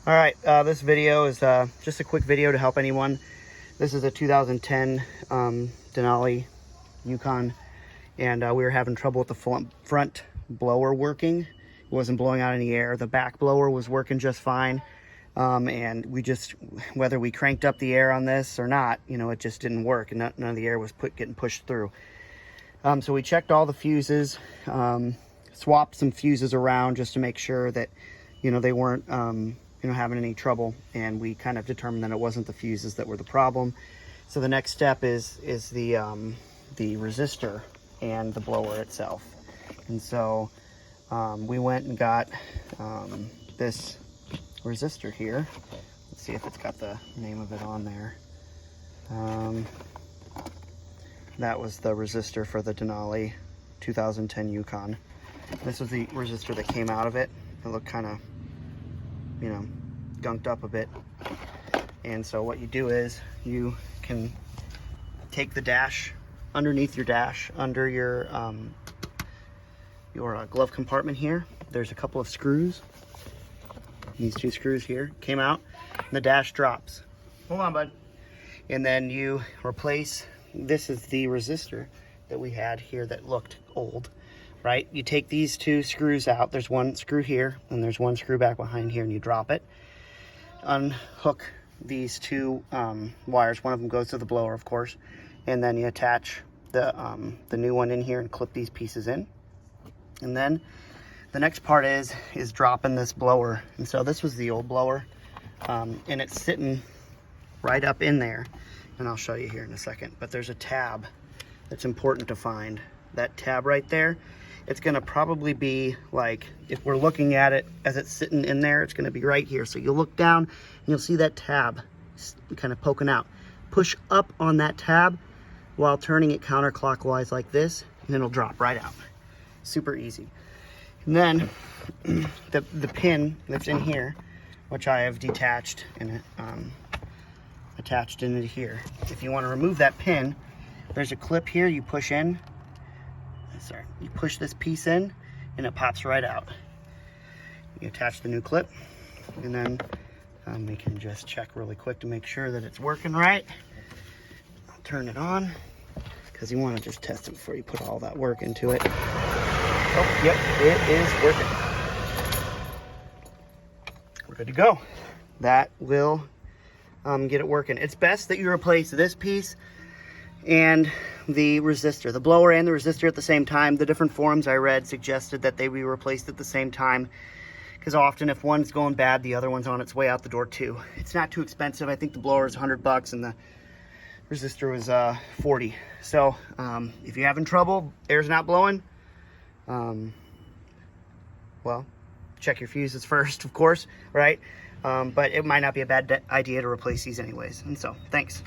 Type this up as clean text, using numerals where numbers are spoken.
All right, this video is just a quick video to help anyone. This is a 2010 Denali Yukon, and we were having trouble with the front blower working. It wasn't blowing out any air. The back blower was working just fine, and we just, whether we cranked up the air on this or not, you know, it just didn't work, and none of the air was getting pushed through. So we checked all the fuses, swapped some fuses around just to make sure that, you know, they weren't having any trouble, and we kind of determined that it wasn't the fuses that were the problem. So the next step is the resistor and the blower itself. And so we went and got this resistor here. Let's see if it's got the name of it on there. That was the resistor for the Denali 2010 Yukon. This was the resistor that came out of it. It looked kind of, you know, gunked up a bit. And so what you do is you can take the dash, underneath your dash, under your glove compartment here, there's a couple of screws. These two screws here came out, and the dash drops. Hold on, bud. And then you replace, this is the resistor that we had here that looked old, right? You take these two screws out. There's one screw here, and there's one screw back behind here, and you drop it. Unhook these two wires. One of them goes to the blower, of course, and then you attach the new one in here and clip these pieces in. And then the next part is dropping this blower. And so this was the old blower, and it's sitting right up in there, and I'll show you here in a second. But there's a tab that's important to find. That tab right there, it's gonna probably be like, if we're looking at it as it's sitting in there, it's gonna be right here. So you'll look down and you'll see that tab kind of poking out. Push up on that tab while turning it counterclockwise like this, and it'll drop right out. Super easy. And then the pin that's in here, which I have detached and attached into here. If you want to remove that pin, there's a clip here you push in. Sorry, you push this piece in and it pops right out. You attach the new clip, and then we can just check really quick to make sure that it's working right. I'll turn it on, because you want to just test it before you put all that work into it. Oh, yep, it is working. We're good to go. That will get it working. It's best that you replace this piece and the resistor, the blower and the resistor at the same time. The different forums I read suggested that they be replaced at the same time, because often if one's going bad, the other one's on its way out the door too. It's not too expensive. I think the blower is $100 and the resistor was 40. So if you're having trouble, air's not blowing, well, check your fuses first, of course, right? But it might not be a bad idea to replace these anyways. And so, thanks.